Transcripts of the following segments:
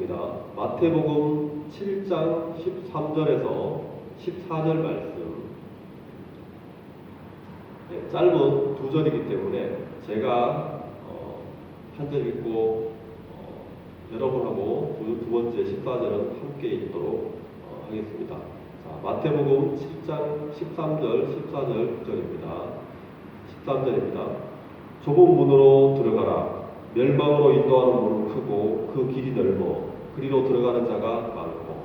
하겠습니다. 마태복음 7장 13절에서 14절 말씀. 네, 짧은 두 절이기 때문에 제가 한 절 읽고 여러분하고 두 번째 14절은 함께 읽도록 하겠습니다. 자, 마태복음 7장 13절, 14절 9절입니다. 13절입니다. 좁은 문으로 들어가라. 멸망으로 인도하는 문은 크고 그 길이 넓어 그리로 들어가는 자가 많고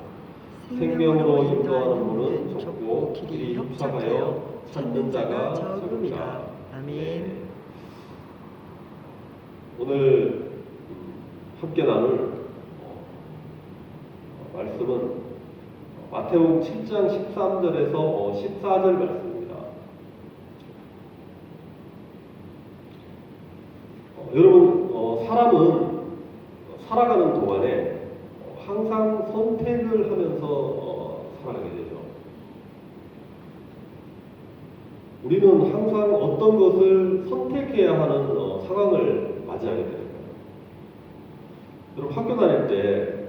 생명으로 인도하는 문은 좁고 길이 협착하여 찾는 자가 적음이라. 아멘. 네. 오늘 함께 나눌 말씀은 마태복음 7장 13절에서 14절 말씀입니다. 여러분, 사람은 살아가는 동안에 항상 선택을 하면서 살아가게 되죠. 우리는 항상 어떤 것을 선택해야 하는 상황을 맞이하게 되는 거예요. 여러분, 학교 다닐 때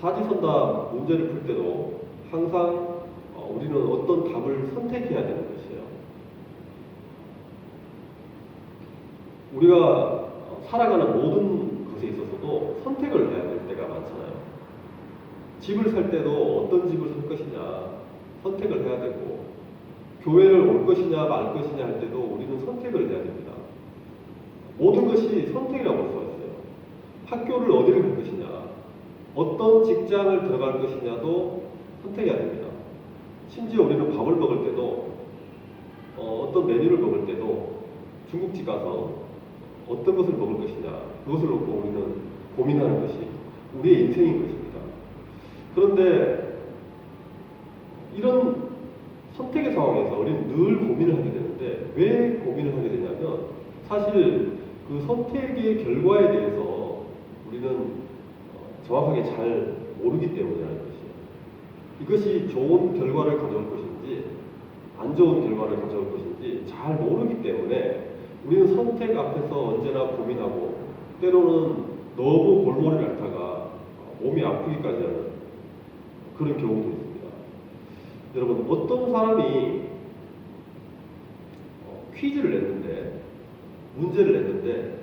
사지선다 문제를 풀 때도 항상 우리는 어떤 답을 선택해야 되는 것이에요. 우리가 살아가는 모든 것에 있어서도 선택을 해야 될 때가 많잖아요. 집을 살 때도 어떤 집을 살 것이냐 선택을 해야 되고, 교회를 올 것이냐 말 것이냐 할 때도 우리는 선택을 해야 됩니다. 모든 것이 선택이라고 볼 수가 있어요. 학교를 어디를 갈 것이냐, 어떤 직장을 들어갈 것이냐도 선택해야 됩니다. 심지어 우리는 밥을 먹을 때도 어떤 메뉴를 먹을 때도 중국집 가서 어떤 것을 먹을 것이냐, 그것을 놓고 우리는 고민하는 것이 우리의 인생인 것입니다. 그런데 이런 선택의 상황에서 우리는 늘 고민을 하게 되는데, 왜 고민을 하게 되냐면 사실 그 선택의 결과에 대해서 우리는 정확하게 잘 모르기 때문이라는 것이에요. 이것이 좋은 결과를 가져올 것인지 안 좋은 결과를 가져올 것인지 잘 모르기 때문에 우리는 선택 앞에서 언제나 고민하고, 때로는 너무 골머리를 앓다가 몸이 아프기까지 하는 그런 경우도 있습니다. 여러분, 어떤 사람이 퀴즈를 냈는데, 문제를 냈는데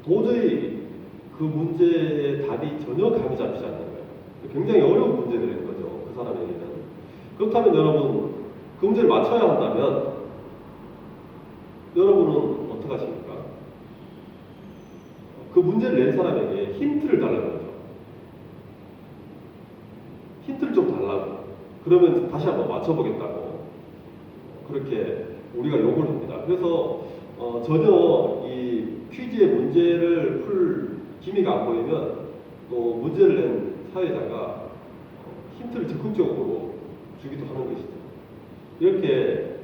도저히 그 문제의 답이 전혀 감이 잡히지 않는 거예요. 굉장히 어려운 문제를 낸 거죠, 그 사람에게는. 그렇다면 여러분, 그 문제를 맞춰야 한다면 여러분은 어떻게 하십니까? 그 문제를 낸 사람에게 힌트를 달라는 거죠. 힌트를 좀 달라고. 그러면 다시 한번 맞춰보겠다고. 그렇게 우리가 요구를 합니다. 그래서 전혀 이 퀴즈의 문제를 풀 기미가 안 보이면 또 문제를 낸 사회자가 힌트를 적극적으로 주기도 하는 것이죠. 이렇게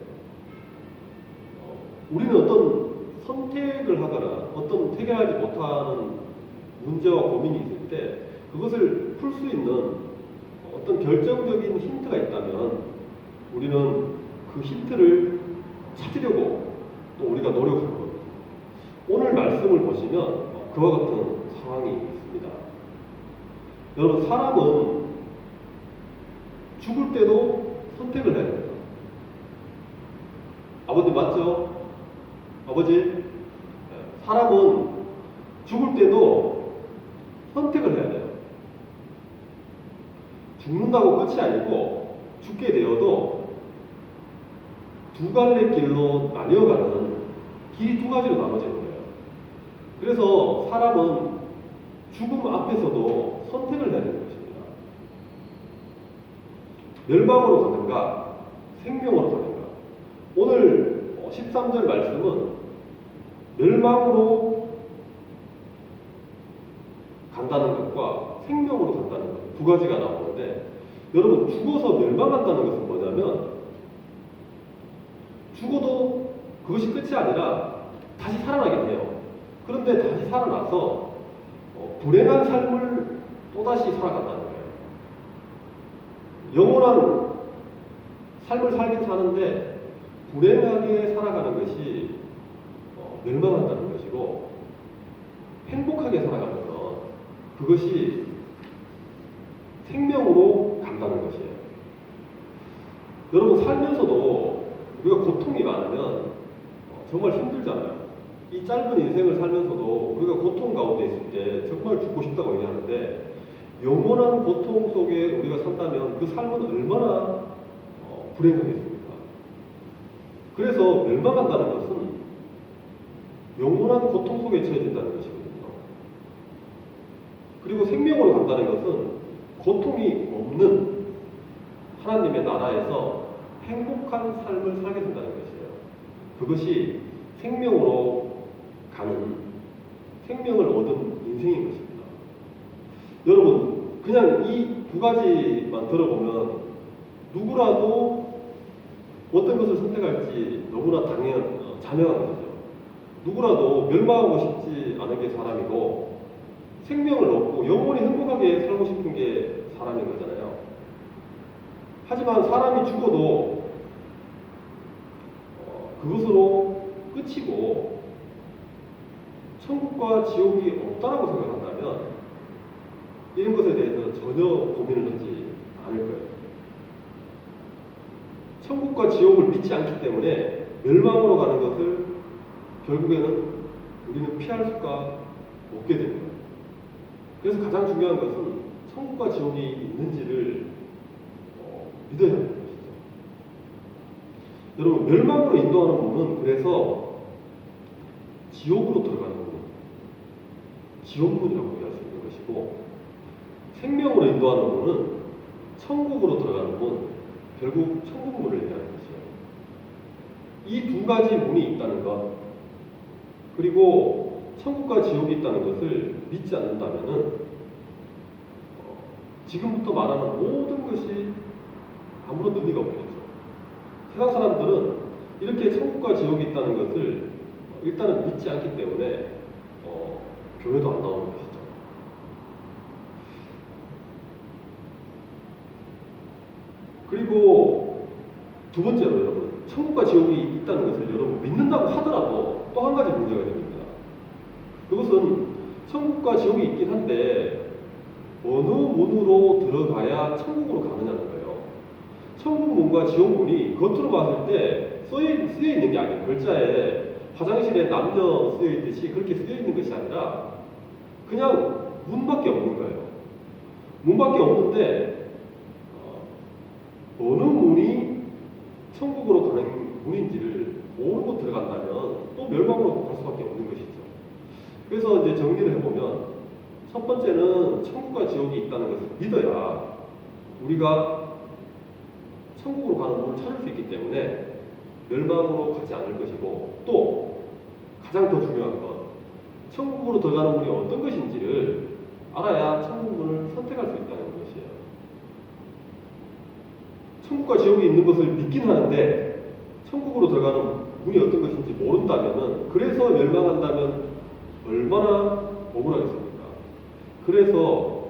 우리는 어떤 선택을 하거나 어떤 해결하지 못하는 문제와 고민이 있을 때 그것을 풀 수 있는 어떤 결정적인 힌트가 있다면 우리는 그 힌트를 찾으려고 또 우리가 노력하는 겁니다. 오늘 말씀을 보시면 그와 같은 상황이 있습니다. 여러분, 사람은 죽을 때도 선택을 해야 됩니다. 아버님 맞죠? 아버지, 사람은 죽을 때도 선택을 해야 돼요. 죽는다고 끝이 아니고 죽게 되어도 두 갈래 길로 나뉘어가는 길이 두 가지로 나눠지는 거예요. 그래서 사람은 죽음 앞에서도 선택을 해야 되는 것입니다. 멸망으로 가는가, 생명으로 가는가. 오늘 13절 말씀은 멸망으로 간다는 것과 생명으로 간다는 것, 두 가지가 나오는데, 여러분, 죽어서 멸망한다는 것은 뭐냐면 죽어도 그것이 끝이 아니라 다시 살아나게 돼요. 그런데 다시 살아나서 불행한 삶을 또다시 살아간다는 거예요. 영원한 삶을 살긴 사는데 불행하게 살아가는 것이 멸망한다는 것이고, 행복하게 살아가는 건 그것이 생명으로 간다는 것이에요. 여러분 살면서도 우리가 고통이 많으면 정말 힘들잖아요. 이 짧은 인생을 살면서도 우리가 고통 가운데 있을 때 정말 죽고 싶다고 얘기하는데 영원한 고통 속에 우리가 산다면 그 삶은 얼마나 불행하겠습니까? 그래서 멸망한다는 것은 영원한 고통 속에 처해진다는 것이거든요. 그리고 생명으로 간다는 것은 고통이 없는 하나님의 나라에서 행복한 삶을 살게 된다는 것이에요. 그것이 생명으로 가는 생명을 얻은 인생인 것입니다. 여러분 그냥 이 두 가지만 들어보면 누구라도 어떤 것을 선택할지 너무나 자명한 것이죠. 누구라도 멸망하고 싶지 않은 게 사람이고 생명을 얻고 영원히 행복하게 살고 싶은 게 사람인 거잖아요. 하지만 사람이 죽어도 그것으로 끝이고 천국과 지옥이 없다라고 생각한다면 이런 것에 대해서 전혀 고민을 하지 않을 거예요. 천국과 지옥을 믿지 않기 때문에 멸망으로 가는 것을 결국에는 우리는 피할 수가 없게 됩니다. 그래서 가장 중요한 것은 천국과 지옥이 있는지를 믿어야 하는 것이죠. 여러분 멸망으로 인도하는 문은 그래서 지옥으로 들어가는 문, 지옥문이라고 얘기할 수 있는 것이고 생명으로 인도하는 문은 천국으로 들어가는 문, 결국 천국문을 얘기하는 것이에요. 이 두 가지 문이 있다는 것, 그리고 천국과 지옥이 있다는 것을 믿지 않는다면은 지금부터 말하는 모든 것이 아무런 의미가 없겠죠. 세상 사람들은 이렇게 천국과 지옥이 있다는 것을 일단은 믿지 않기 때문에 교회도 안 나오는 것이죠. 그리고 두 번째로 여러분, 천국과 지옥이 있다는 것을 여러분 믿는다고 하더라도 또 한 가지 문제가 됩니다. 그것은 천국과 지옥이 있긴 한데 어느 문으로 들어가야 천국으로 가느냐는 거예요. 천국문과 지옥문이 겉으로 봤을 때 쓰여 있는 게 아니에요. 글자에 화장실에 남녀 쓰여 있듯이 그렇게 쓰여 있는 것이 아니라 그냥 문밖에 없는 거예요. 문밖에 없는데 어느 문이 천국으로 가는 문인지를 모르고 들어간다면 또 멸망으로 갈 수밖에 없는 것이죠. 그래서 이제 정리를 해보면 첫 번째는 천국과 지옥이 있다는 것을 믿어야 우리가 천국으로 가는 문을 찾을 수 있기 때문에 멸망으로 가지 않을 것이고, 또 가장 더 중요한 건 천국으로 들어가는 문이 어떤 것인지를 알아야 천국문을 선택할 수 있다는 것이에요. 천국과 지옥이 있는 것을 믿긴 하는데 천국으로 들어가는 문이 어떤 것인지 모른다면은, 그래서 멸망한다면 얼마나 억울하겠습니까? 그래서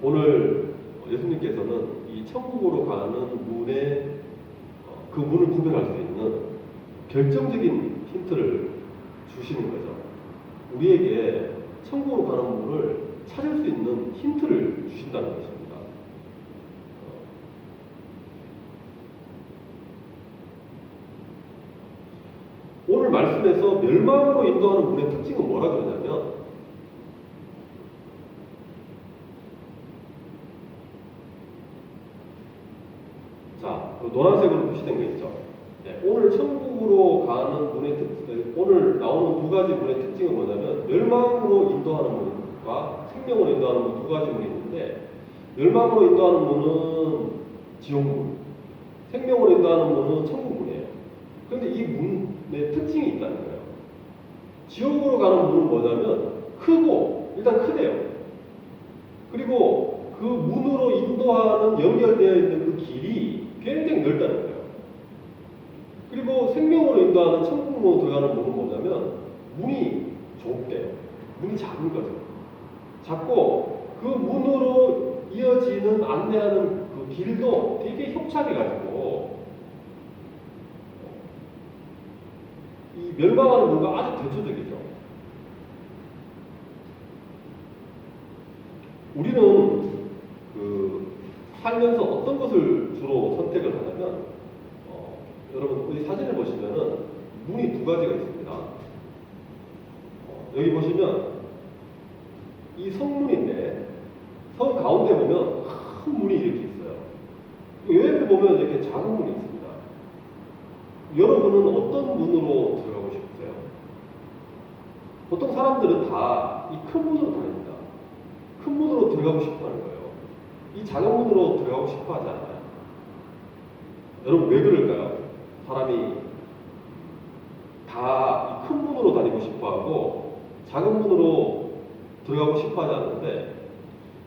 오늘 예수님께서는 이 천국으로 가는 문의 그 문을 구별할 수 있는 결정적인 힌트를 주시는 거죠. 우리에게 천국으로 가는 문을 찾을 수 있는 힌트를 주신다는 것입니다. 오늘 말씀에서 멸망으로 인도하는 문의 특징은 뭐라 그러냐면, 자, 노란색으로 표시된 거 있죠. 네, 오늘 천국으로 가는 문의 특징, 오늘 나오는 두 가지 문의 특징은 뭐냐면, 멸망으로 인도하는 문과 생명으로 인도하는 문 두 가지 문이 있는데, 멸망으로 인도하는 문은 지옥문, 생명으로 인도하는 문은 천국문이에요. 그런데 이 문의 특징이 있다는 거예요. 지옥으로 가는 문은 뭐냐면 크고, 일단 크대요. 그리고 그 문으로 인도하는 연결되어 있는 그 길이 굉장히 넓다는 거예요. 그리고 생명으로 인도하는 천국으로 들어가는 문은 뭐냐면 문이 좁대요. 문이 작은 거죠. 작고 그 문으로 이어지는 안내하는 그 길도 되게 협착해가지고 이 멸망하는 문과 아주 대조적이죠. 우리는 그 살면서 어떤 것을 주로 선택을 하냐면 여러분 이 사진을 보시면은 문이 두 가지가 있습니다. 여기 보시면 이 성문인데 성 가운데 보면 큰 문이 이렇게 있어요. 옆에 보면 이렇게 작은 문이 있습니다. 여러분은 어떤 문으로 들어가고 싶으세요? 보통 사람들은 다 이 큰 문으로 다닙니다. 큰 문으로 들어가고 싶어 하는 거예요. 이 작은 문으로 들어가고 싶어 하지 않아요. 여러분 왜 그럴까요? 사람이 다 이 큰 문으로 다니고 싶어 하고 작은 문으로 들어가고 싶어 하지 않는데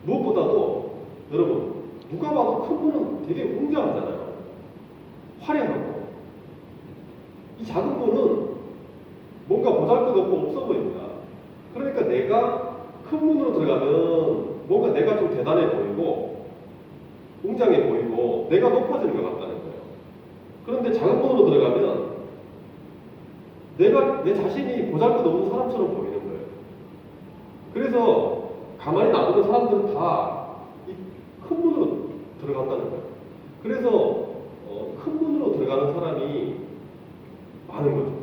무엇보다도 여러분 누가 봐도 큰 문은 되게 웅장하잖아요. 화려하고 이 작은 문은 뭔가 보잘것없고 없어 보입니다. 그러니까 내가 큰 문으로 들어가면 뭔가 내가 좀 대단해 보이고 웅장해 보이고 내가 높아지는 것 같다는 거예요. 그런데 작은 문으로 들어가면 내 자신이 보잘것없는 사람처럼 보이는 거예요. 그래서 가만히 놔두는 사람들은 다 이 큰 문으로 들어간다는 거예요. 그래서 큰 문으로 들어가는 사람이 많은 거죠.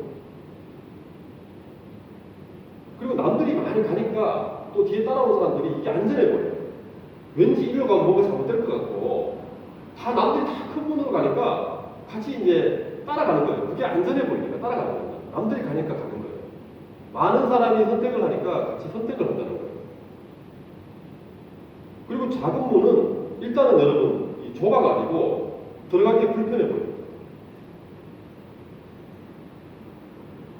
그리고 남들이 많이 가니까 또 뒤에 따라오는 사람들이 이게 안전해 보여요. 왠지 이리로 가면 뭔가 잘못될 것 같고 다 남들이 다 큰 문으로 가니까 같이 이제 따라가는 거예요. 그게 안전해 보이니까 따라가는 거예요. 남들이 가니까 가는 거예요. 많은 사람이 선택을 하니까 같이 선택을 한다는 거예요. 그리고 작은 문은 일단은 여러분 좁아가지고 들어가기 불편해 보여요.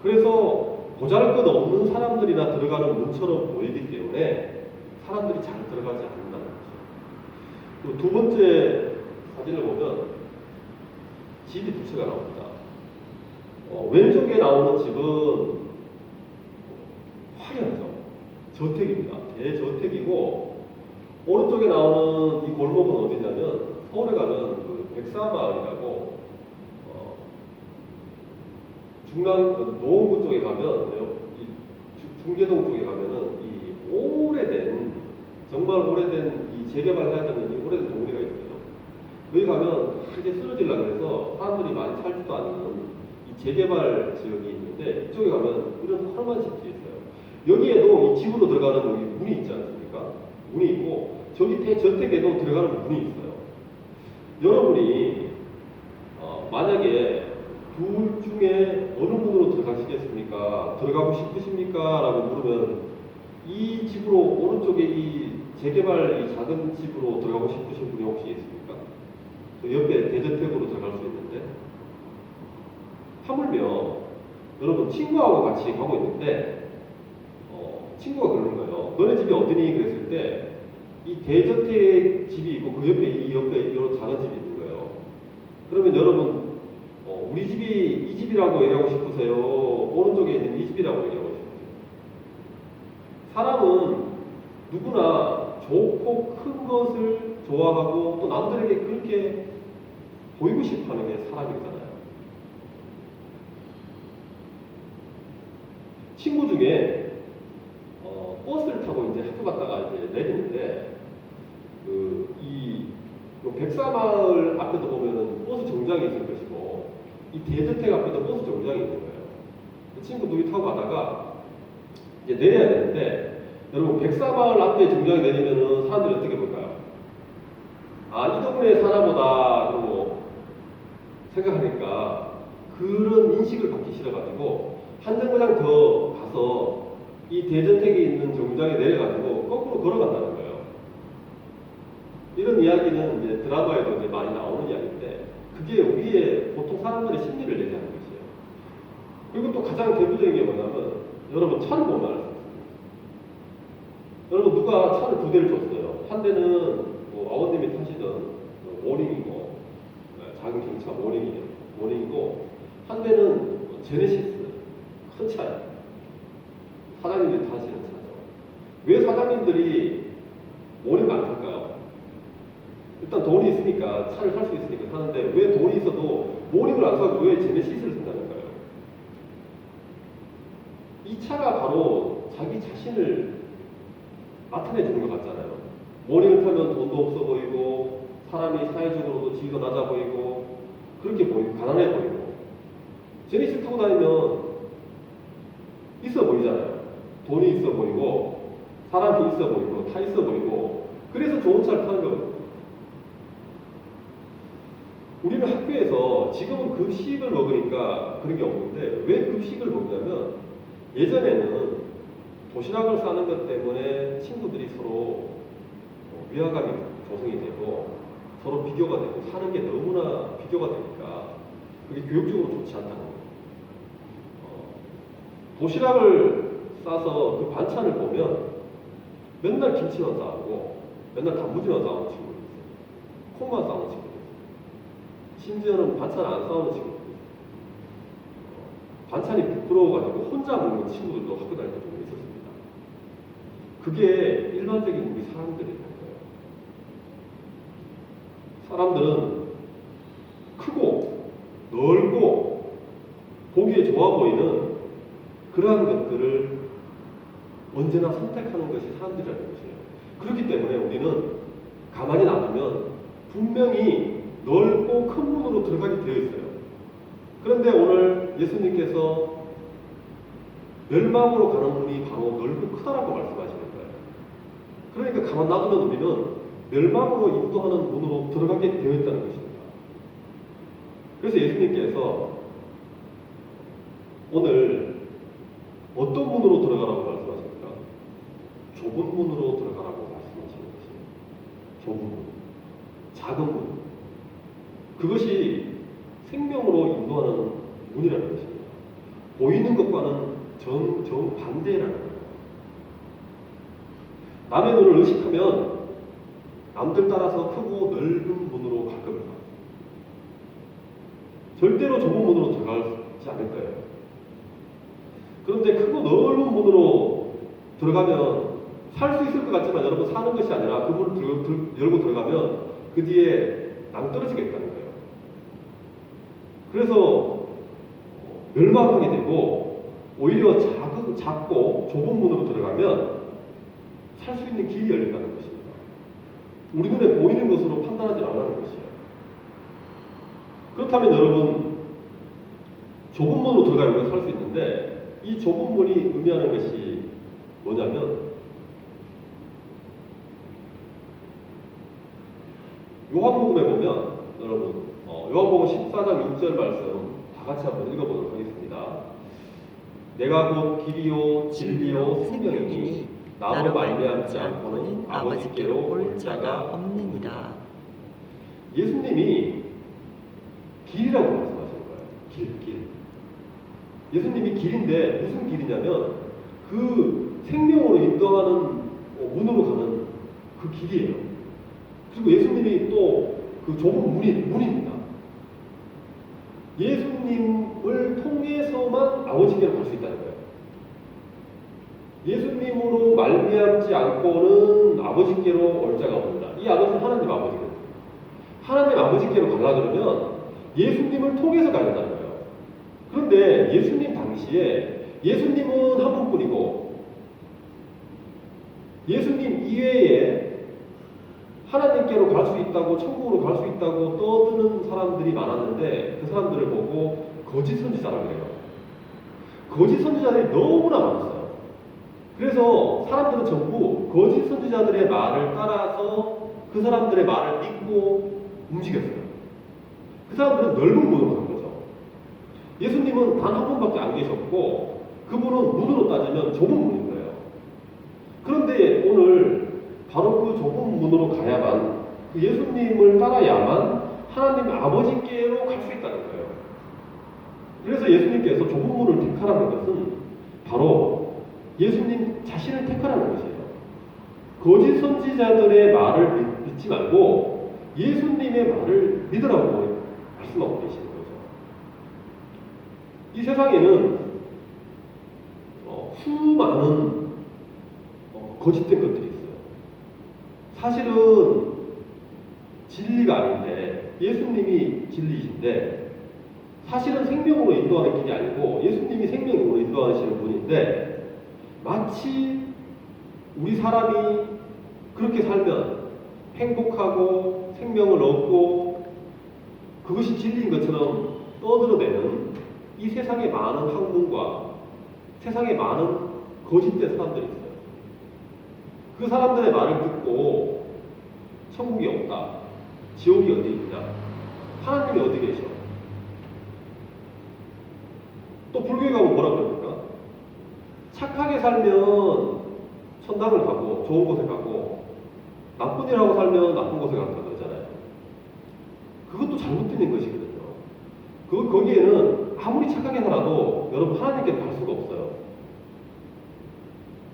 그래서 보잘것없는 사람들이나 들어가는 문처럼 보이기 때문에 사람들이 잘 들어가지 않는다는 거죠. 그리고 두 번째 사진을 보면 집이 두 채가 나옵니다. 왼쪽에 나오는 집은 화려하죠. 저택입니다. 대저택이고 오른쪽에 나오는 이 골목은 어디냐면 서울에 가면 그 백사마을이라고 중랑 노원구 쪽에 가면 이 중계동 쪽에 가면은 이 오래된 정말 오래된 이 재개발해야 되는 이 오래된 동네가 있어요. 여기 가면 크게 쓰러지려고 해서 사람들이 많이 살지도 않는 이 재개발 지역이 있는데 이쪽에 가면 이런 허름한 집들이 있어요. 여기에도 이 집으로 들어가는 여기 문이 있지 않습니까? 문이 있고 저기 대저택에도 들어가는 문이 있어요. 여러분이 만약에 둘 중에 어느 문으로 들어가시겠습니까? 들어가고 싶으십니까? 라고 물으면 이 집으로 오른쪽에 이 재개발 이 작은 집으로 들어가고 싶으신 분이 혹시 있습니까? 그 옆에 대저택으로 들어갈 수 있는데 하물며 여러분 친구하고 같이 가고 있는데 친구가 그러는 거예요. 너네 집이 어디니? 그랬을 때 이 대저택 집이 있고 그 옆에 이 이런 작은 집이 있는 거예요. 그러면 여러분 우리 집이 이 집이라고 얘기하고 싶으세요? 오른쪽에 있는 이 집이라고 얘기하고 싶으세요? 사람은 누구나 좋고 큰 것을 좋아하고 또 남들에게 그렇게 보이고 싶어 하는 게 사람이잖아요. 친구 중에 버스를 타고 이제 학교 갔다가 이제 내리는데 이 백사마을 앞에도 보면은 버스 정류장이 있을 것이고 이 대저택 앞에도 버스 정류장이 있는 거예요. 그 친구 둘이 타고 가다가 이제 내려야 되는데 여러분 백사마을 앞에 정류장에 내리면은 사람들이 어떻게 볼까요? 아, 이 동네에 사나보다 그러고 생각하니까 그런 인식을 받기 싫어가지고 한 정거장 더 가서 이 대저택에 있는 정류장에 내려가지고 거꾸로 걸어간다는 거예요. 이런 이야기는 이제 드라마에도 이제 많이 나오는 이야기인데 그게 우리의 보통 사람들의 심리를 얘기하는 것이에요. 그리고 또 가장 대표적인 게 뭐냐면 여러분 차를 보면 알 수 있습니다. 여러분 누가 차를 두 대를 줬어요. 한 대는 아버님이 타시던 모닝이고 작은 경차 모닝이고 한 대는 제네시스 큰 차예요. 사장님들이 타시는 차죠. 왜 사장님들이 모닝을 안 탈까요? 일단 돈이 있으니까 차를 살 수 있으니까 사는데 왜 돈이 있어도 모닝을 안 사고 왜 제네시스를 쓴다는 거예요? 이 차가 바로 자기 자신을 나타내 주는 것 같잖아요. 모닝을 타면 돈도 없어 보이고 사람이 사회적으로도 지위가 낮아 보이고 그렇게 보이고 가난해 보이고 제네시스 타고 다니면 있어 보이잖아요. 돈이 있어 보이고 사람이 있어 보이고 다 있어 보이고 그래서 좋은 차를 타는 거거든요. 우리는 학교에서 지금은 급식을 먹으니까 그런 게 없는데 왜 급식을 먹냐면 예전에는 도시락을 싸는 것 때문에 친구들이 서로 위화감이 조성이 되고 서로 비교가 되고 사는 게 너무나 비교가 되니까 그게 교육적으로 좋지 않다는 거예요. 도시락을 싸서 그 반찬을 보면 맨날 김치만 싸우고 맨날 단무지만 싸우는 친구들 있어요. 콩만 싸우는 친구들 있어요. 심지어는 반찬 안 싸우는 친구들 있어요. 반찬이 부끄러워가지고 혼자 먹는 친구들도 학교 다닐 때 좀 있었습니다. 그게 일반적인 우리 사람들이 거예요. 사람들은 크고 넓고 보기에 좋아 보이는 그러한 것들을 언제나 선택하는 것이 사람들이라는 것이에요. 그렇기 때문에 우리는 가만히 놔두면 분명히 넓고 큰 문으로 들어가게 되어 있어요. 그런데 오늘 예수님께서 멸망으로 가는 문이 바로 넓고 크다라고 말씀하시는 거예요. 그러니까 가만 놔두면 우리는 멸망으로 인도하는 문으로 들어가게 되어 있다는 것입니다. 그래서 예수님께서 오늘 어떤 문으로 들어가라고 말씀하십니까? 좁은 문으로 들어가라고 말씀하시는 것이에요. 좁은 문, 작은 문. 그것이 생명으로 인도하는 문이라는 것입니다. 보이는 것과는 정반대라는 거예요. 남의 눈을 의식하면 남들 따라서 크고 넓은 문으로 갈 겁니다. 절대로 좁은 문으로 들어가지 않을 거예요. 그런데 크고 넓은 문으로 들어가면 살 수 있을 것 같지만 여러분 사는 것이 아니라 그 문을 열고 들어가면 그 뒤에 낭떠러지겠다는 거예요. 그래서 멸망하게 되고 오히려 작고 좁은 문으로 들어가면 살 수 있는 길이 열린다는 것입니다. 우리 눈에 보이는 것으로 판단하지 않는 것이에요. 그렇다면 여러분 좁은 문으로 들어가면 살 수 있는데 이 좁은 문이 의미하는 것이 뭐냐면 요한복음에 보면 여러분 요한복음 14장 6절 말씀 다 같이 한번 읽어보도록 하겠습니다. 내가 곧 길이요 진리요 생명이니 나로 말미암지 않고는 아버지께로 올 자가 없느니라. 예수님이 길이라고 말씀하시는 거예요. 길. 예수님이 길인데 무슨 길이냐면 그 생명으로 인도하는 문으로 가는 그 길이에요. 그리고 예수님이 또 그 좁은 문입니다. 예수님을 통해서만 아버지께로 갈 수 있다는 거예요. 예수님으로 말미암지 않고는 아버지께로 올 자가 없는다. 이 아버지는 하나님 아버지거든요. 하나님 아버지께로 가려 그러면 예수님을 통해서 가야 된다는 거예요. 그런데 예수님 당시에 예수님은 한 분뿐이고 예수님 이외에 하나님께로 갈 수 있다고 천국으로 갈 수 있다고 떠드는 사람들이 많았는데 그 사람들을 보고 거짓 선지자라고 해요. 거짓 선지자들이 너무나 많았어요. 그래서 사람들은 전부 거짓 선지자들의 말을 따라서 그 사람들의 말을 믿고 움직였어요. 그 사람들은 넓은 문으로 간 거죠. 예수님은 단 한 분밖에 안 계셨고 그분은 문으로 따지면 좁은 문인 거예요. 그런데 오늘 바로 그 좁은 문으로 가야만 그 예수님을 따라야만 하나님 아버지께로 갈 수 있다는 거예요. 그래서 예수님께서 좁은 문을 택하라는 것은 바로 예수님 자신을 택하라는 것이에요. 거짓 선지자들의 말을 믿지 말고 예수님의 말을 믿으라고 말씀하고 계시는 거죠. 이 세상에는 수많은 거짓된 것들이 있어요. 사실은 진리가 아닌데 예수님이 진리이신데 사실은 생명으로 인도하는 길이 아니고 예수님이 생명으로 인도하시는 분인데 마치 우리 사람이 그렇게 살면 행복하고 생명을 얻고 그것이 진리인 것처럼 떠들어대는 이 세상의 많은 학문과 세상에 많은 거짓된 사람들이 있어요. 그 사람들의 말을 듣고 천국이 없다, 지옥이 어디 있냐, 하나님이 어디 계셔. 또 불교에 가면 뭐라 그럽니까? 착하게 살면 천당을 가고 좋은 곳에 가고 나쁜 일 하고 살면 나쁜 곳에 간다 그러잖아요. 그것도 잘못된 것이거든요. 거기에는 아무리 착하게 살아도 여러분 하나님께 갈 수가 없어요.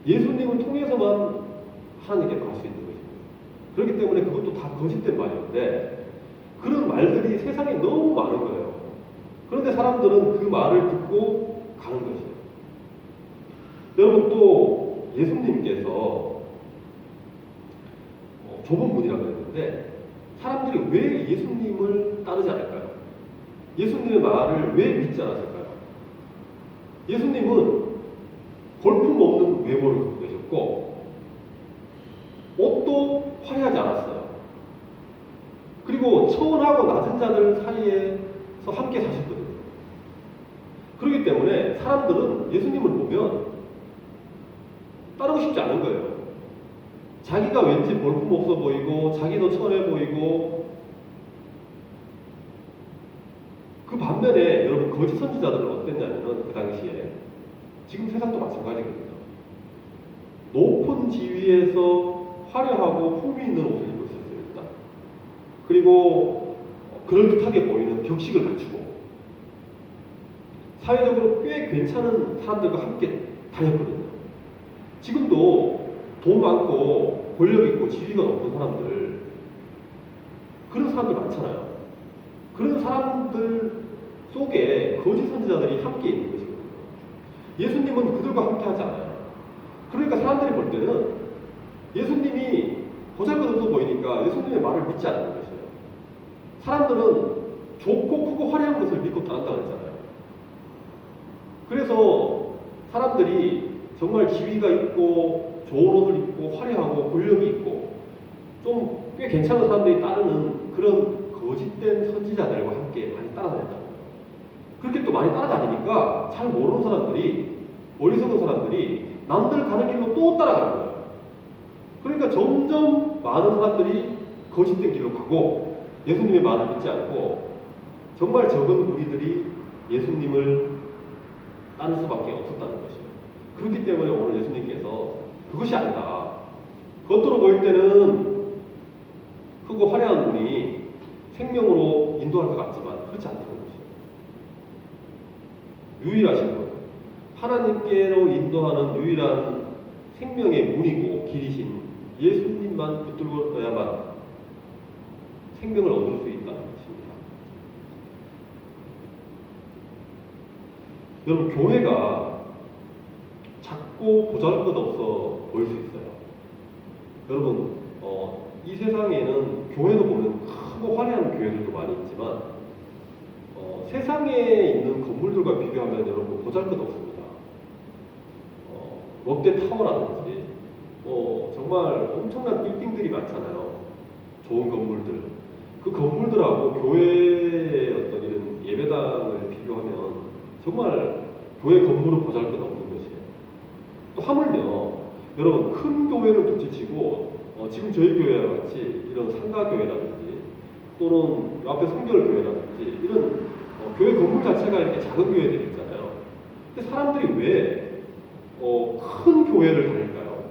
예수님을 통해서만 하나님께 갈 수 있는 것입니다. 그렇기 때문에 그것도 다 거짓된 말이었는데 그런 말들이 세상에 너무 많은 거예요. 그런데 사람들은 그 말을 듣고 가는 것이에요. 여러분 또 예수님께서 좁은 문이라고 했는데 사람들이 왜 예수님을 따르지 않을까요? 예수님의 말을 왜 믿지 않았을까요? 예수님은 볼품없는 외모를 갖고 계셨고 옷도 화려하지 않았어요. 그리고 천하고 낮은 자들 사이에서 함께 사셨거든요. 그렇기 때문에 사람들은 예수님을 보면 따르고 싶지 않은 거예요. 자기가 왠지 볼품없어 보이고 자기도 천해 보이고 그 반면에 여러분 거짓 선지자들은 어땠냐면은 그 당시에 지금 세상도 마찬가지거든요. 높은 지위에서 화려하고 품위 있는 옷을 입고 있었어요. 일단. 그리고 그럴듯하게 보이는 격식을 갖추고 사회적으로 꽤 괜찮은 사람들과 함께 다녔거든요. 지금도 돈 많고 권력 있고 지위가 높은 사람들 그런 사람들 많잖아요. 그런 사람들 속에 거짓 선지자들이 함께 있는 것이거든요. 예수님은 그들과 함께 하지 않아요. 그러니까 사람들이 볼 때는 예수님이 보잘것없어 보이니까 예수님의 말을 믿지 않는 것이에요. 사람들은 좋고 크고 화려한 것을 믿고 따른다고 했잖아요. 그래서 사람들이 정말 지위가 있고 좋은 옷을 입고 화려하고 권력이 있고 좀 꽤 괜찮은 사람들이 따르는 그런 거짓된 선지자들과 함께 많이 따라다녔다는 거예요. 그렇게 또 많이 따라다니니까 잘 모르는 사람들이 어리석은 사람들이 남들 가는 길로 또 따라가는 거예요. 그러니까 점점 많은 사람들이 거짓된 길로 가고 예수님의 말을 믿지 않고 정말 적은 우리들이 예수님을 따를 수밖에 없었다는 것이에요. 그렇기 때문에 오늘 예수님께서 그것이 아니다. 겉으로 보일 때는 크고 화려한 분이 생명으로 인도할 것 같지만 그렇지 않다는 것이에요. 유일하신 분, 하나님께로 인도하는 유일한 생명의 문이고 길이신 예수님만 붙들어야만 생명을 얻을 수 있다는 것입니다. 여러분 교회가 작고 보잘것없어 보일 수 있어요. 여러분 이 세상에는 교회도 보면 크고 화려한 교회들도 많이 있지만 세상에 있는 건물들과 비교하면 여러분 보잘것없습니다. 롯데타워라든지 정말 엄청난 빌딩들이 많잖아요. 좋은 건물들. 그 건물들하고 교회의 어떤 이런 예배당을 비교하면 정말 교회 건물은 보잘것없는 것이에요. 또 하물며 여러분 큰 교회를 둘째치고 지금 저희 교회와 같이 이런 상가교회라든지 또는 앞에 성결교회라든지 이런 교회 건물 자체가 이렇게 작은 교회들이 있잖아요. 근데 사람들이 왜 큰 교회를 다닐까요?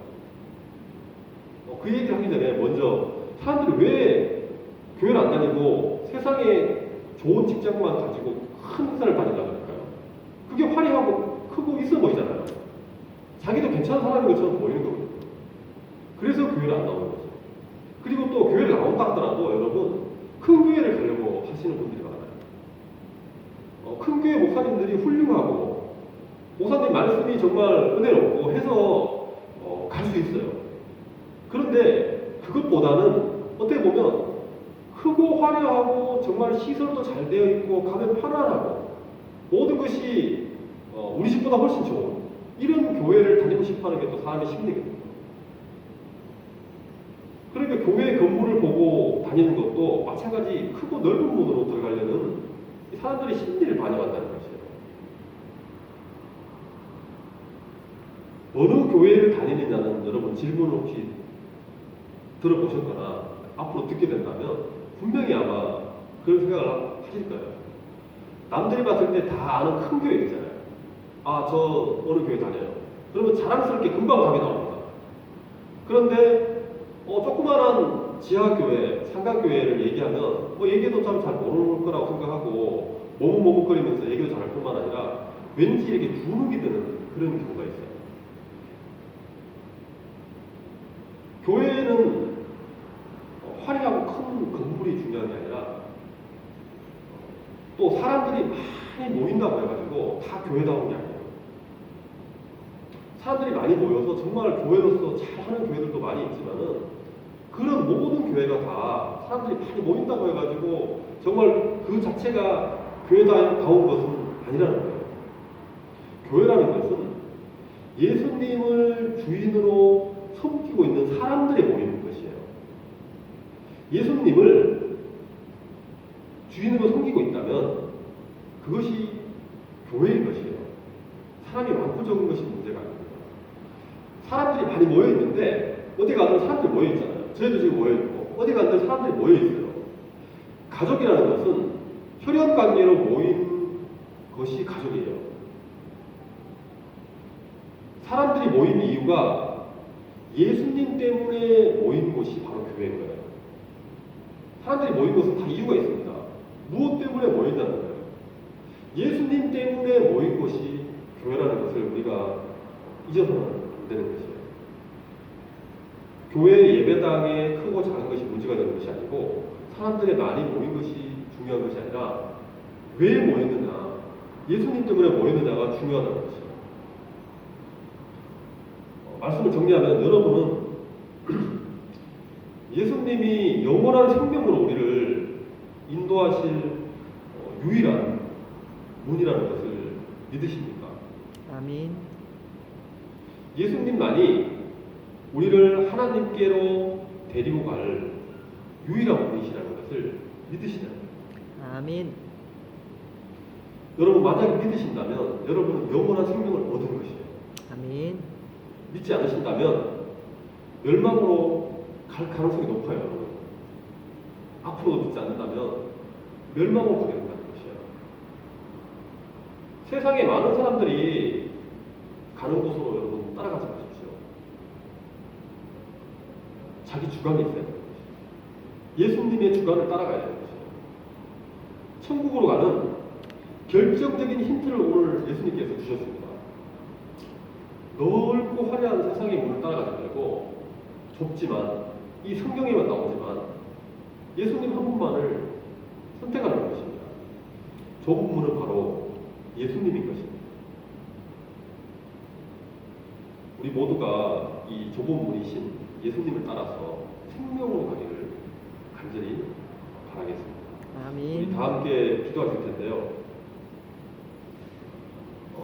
그 얘기를 하기 전에 먼저 사람들이 왜 교회를 안 다니고 세상에 좋은 직장만 가지고 큰 회사를 다니려고 할까요? 그게 화려하고 크고 있어 보이잖아요. 자기도 괜찮은 사람인 것처럼 보이는 거거든요. 그래서 교회를 안 나오는 거죠. 그리고 또 교회를 나온다 하더라도 여러분 큰 교회를 가려고 하시는 분들이 많아요. 큰 교회 목사님들이 훌륭하고 목사님 말씀이 정말 은혜롭고 해서 갈 수 있어요. 그런데 그것보다는 어떻게 보면 크고 화려하고 정말 시설도 잘 되어 있고 가면 편안하고 모든 것이 우리 집보다 훨씬 좋은 이런 교회를 다니고 싶어하는 게 또 사람의 심리거든요. 교회 건물을 보고 다니는 것도 마찬가지 크고 넓은 문으로 들어가려는 이 사람들의 심리를 반영한다는 것이에요. 어느 교회를 다니느냐는 여러분 질문을 혹시 들어보셨거나 앞으로 듣게 된다면 분명히 아마 그런 생각을 하실 거예요. 남들이 봤을 때 다 아는 큰 교회 있잖아요. 아, 저 어느 교회 다녀요. 그러면 자랑스럽게 금방 답이 나옵니다. 그런데 조그마한 지하교회, 상가교회를 얘기하면 얘기도 참 잘 모를 거라고 생각하고 머뭇머뭇거리면서 얘기도 잘할 뿐만 아니라 왠지 이렇게 주눅이 드는 그런 경우가 있어요. 교회는 화려하고 큰 건물이 중요한 게 아니라 또 사람들이 많이 모인다고 해가지고 다 교회다운 게 아니에요. 사람들이 많이 모여서 정말 교회로서 잘하는 교회들도 많이 있지만은 그런 모든 교회가 다 사람들이 많이 모인다고 해가지고 정말 그 자체가 교회다운 것은 아니라는 거예요. 교회라는 것은 예수님을 주인으로 섬기고 있는 사람들이 모이는 것이에요. 예수님을 주인으로 섬기고 있다면 그것이 교회인 것이에요. 사람이 많고 적은 것이 문제가 아닙니다. 사람들이 많이 모여 있는데 어디 가든 사람들이 모여 있잖아요. 저희도 지금 모여 있고 어디 가든 사람들이 모여 있어요. 가족이라는 것은 혈연 관계로 모인 것이 가족이에요. 사람들이 모인 이유가 예수님 때문에 모인 곳이 바로 교회인 거예요. 사람들이 모인 것은 다 이유가 있습니다. 무엇 때문에 모인다는 거예요? 예수님 때문에 모인 것이 교회라는 것을 우리가 잊어서는 안 되는 것이에요. 교회 예배당에 크고 작은 것이 문제가 되는 것이 아니고 사람들의 많이 모인 것이 중요한 것이 아니라 왜 모였느냐, 예수님 때문에 모였느냐가 중요하다는 것이에요. 말씀을 정리하면 여러분은 예수님이 영원한 생명으로 우리를 인도하실 유일한 문이라는 것을 믿으십니까? 아멘. 예수님만이 우리를 하나님께로 데리고 갈 유일한 분이시라는 것을 믿으시냐고요. 아멘. 여러분 만약에 믿으신다면 여러분은 영원한 생명을 얻은 것이에요. 아멘. 믿지 않으신다면 멸망으로 갈 가능성이 높아요. 여러분. 앞으로도 믿지 않는다면 멸망으로 가게 된다는 것이에요. 세상에 많은 사람들이 가는 곳으로 여러분 따라가지 마십시오. 자기 주관이 있어야 되는 것이에요. 예수님의 주관을 따라가야 되는 것이에요. 천국으로 가는 결정적인 힌트를 오늘 예수님께서 주셨습니다. 넓고 화려한 세상의 문을 따라가지 말고 좁지만 이 성경에만 나오지만 예수님 한 분만을 선택하는 것입니다. 좁은 문은 바로 예수님인 것입니다. 우리 모두가 이 좁은 문이신 예수님을 따라서 생명으로 가기를 간절히 바라겠습니다. 아멘. 우리 다 함께 기도하실 텐데요.